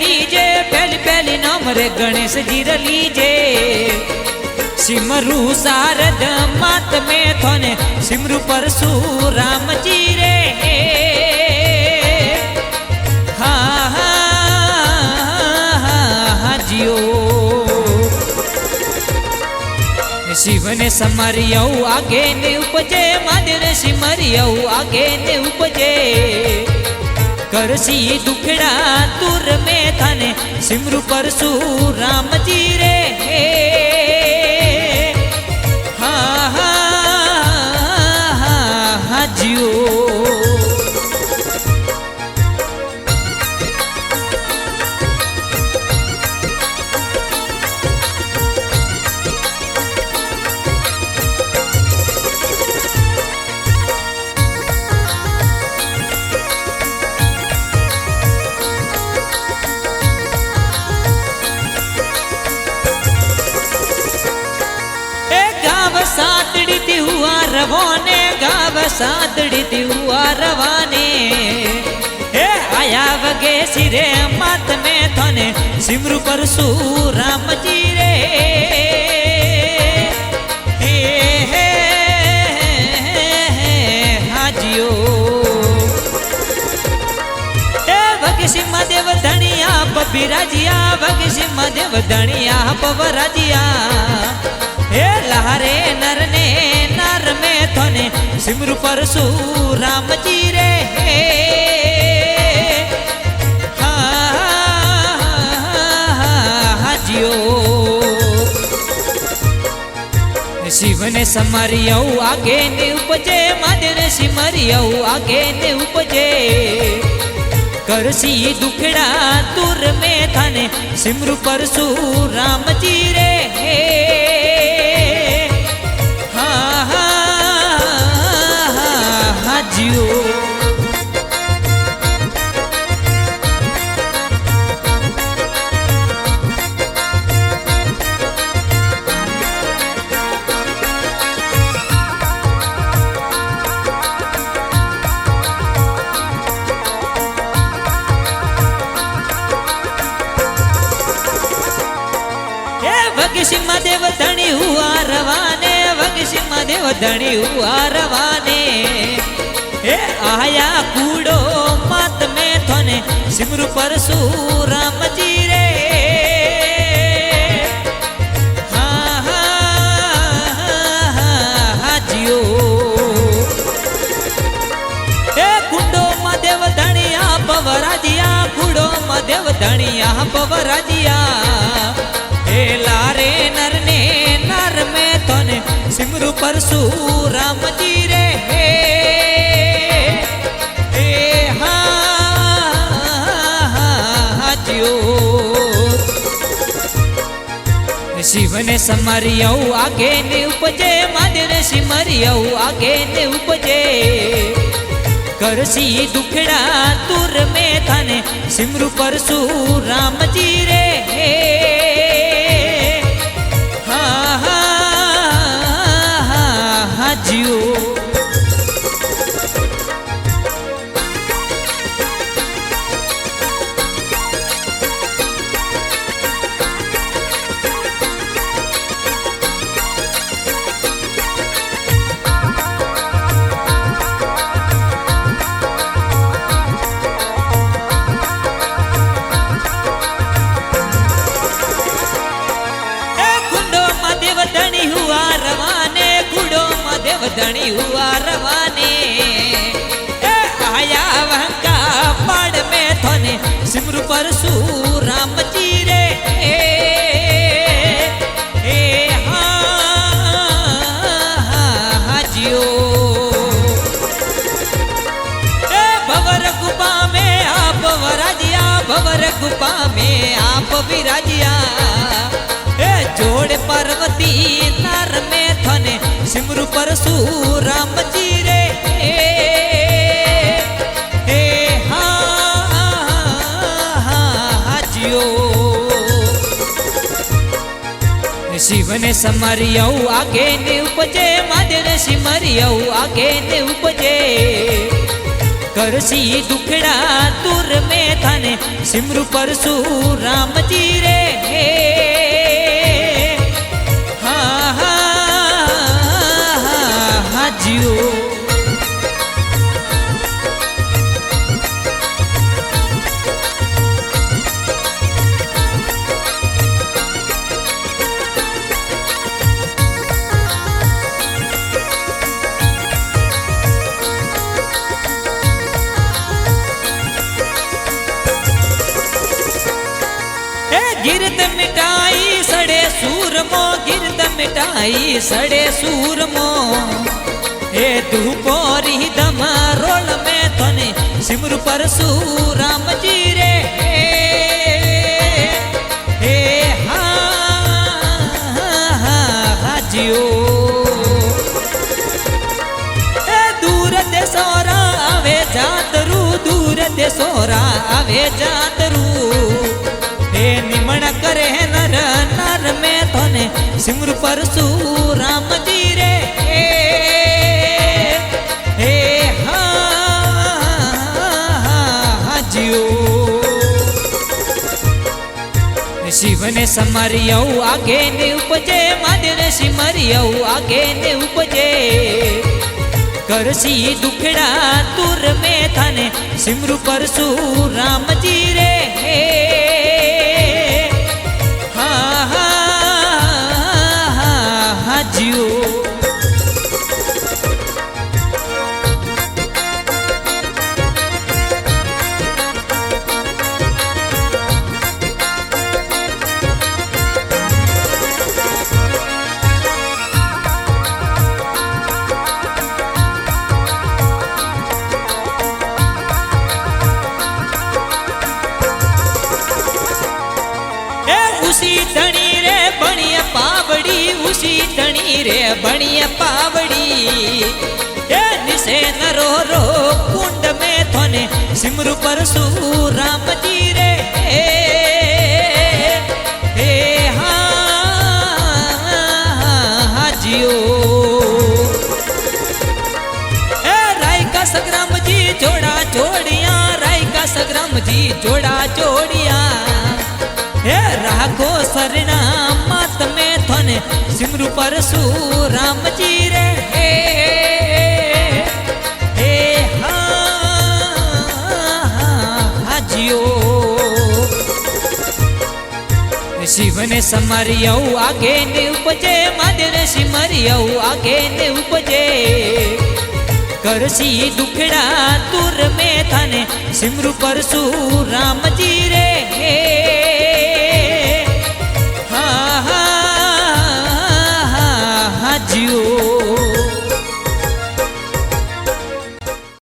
लीजे पहली पहली नाम रे गणेश जी लीजे सिमरू शारद मात में थोने सिमरू परशुराम जी रे हा हा हा जियो शिव ने समरियऊ आगे ने उपजे महादेव ने सिमरियऊ आगे ने उपजे करसी दुखड़ा तुर में थाने सिमरू परशुराम जी रे हा हा हा जियो सादड़ी हुआ रवाने गाव सादड़ी हुआ रवाने हे आया वगे सिरे मात में थने सिमरू परशुराम जी रे हे हे हाजियो हे वगे सिम्हा देव धनिया बबिराजिया वगे सिम्हा देव धनिया बबराजिया हे लहरे नर ने नर में थोने सिमरू परशुराम जी रे हा हा जियो शिव ने समरियऊ आगे ने उपजे महादेव ने सिमरियऊ आगे ने उपजे करसी दुखड़ा तुर में थाने सिमरू परशुराम जी रे जियो वग सिम्हा देव धनी हुआ रवाने वग सिम्हा देव धनी हुआ रवाने हे आया कूड़ो मात में थोने सिमरू परशुराम जी रे हा हा हा जियो हे कुंडो महादेव धनिया पवराजिया कुंडो महादेव धनिया पवराजिया हे लारे नर ने नर में थोने सिमरू परशुराम जी रे शिव ने समरियऊ आगे ने उपजे महादेव ने सिमरियऊ आगे ने उपजे करसी दुखड़ा तुर में थाने सिमरू परशुराम जी रे हा हा हा जियो धनी हुआ रवाने आया वहका पड़ में थोने सिमरू परशुराम जी रे हा हा जियो भवर गुपा में आप वराजिया भवर गुपा में आप विराजिया जोड़ पार्वती नर में थने सिमरू परशुराम जी रे हा हा जियो शिव ने समरियऊ आगे ने उपजे महादेव ने सिमरियऊ आगे ने उपजे करसी दुखड़ा दूर में थाने सिमरु परशुराम जी रे हा हा हा जियो गिरद मिटाई सड़े सूरमो गिरद मिटाई सड़े सूरमो हे धूपोरी दमा रोल में थने सिमरु परशुराम जी रे हे हा हा जियो दूर देसोरा आवे जातरू दूर देसोरा आवे जातरू हे निमण करे नर नर में थने सिमरु परशुराम जी रे हे हा जियो शिव ने समरियऊ आगे ने उपजे मादे ने सिमरियऊ आगे ने उपजे करसी दुखड़ा दूर में थाने सिमरु परशुराम जी रे जियो उसी धनी रे बनिया पावड़ी उसी धनी रे बनिया पावड़ी ए निसे नरो रो कुंड में थने सिमरु परशुराम जी रे हे हा जियो ए राय का संग्राम जी जोड़ा जोड़िया राय का संग्राम जी जोड़ा जोड़िया हे राखो सरना मत में थने सिमरु परशुराम जी रे हे हा जियो शिव ने समरियऊ आगे ने उपजे मादे ने सिमरियऊ आगे ने उपजे करसी दुखड़ा दूर में थाने सिमरु परशुराम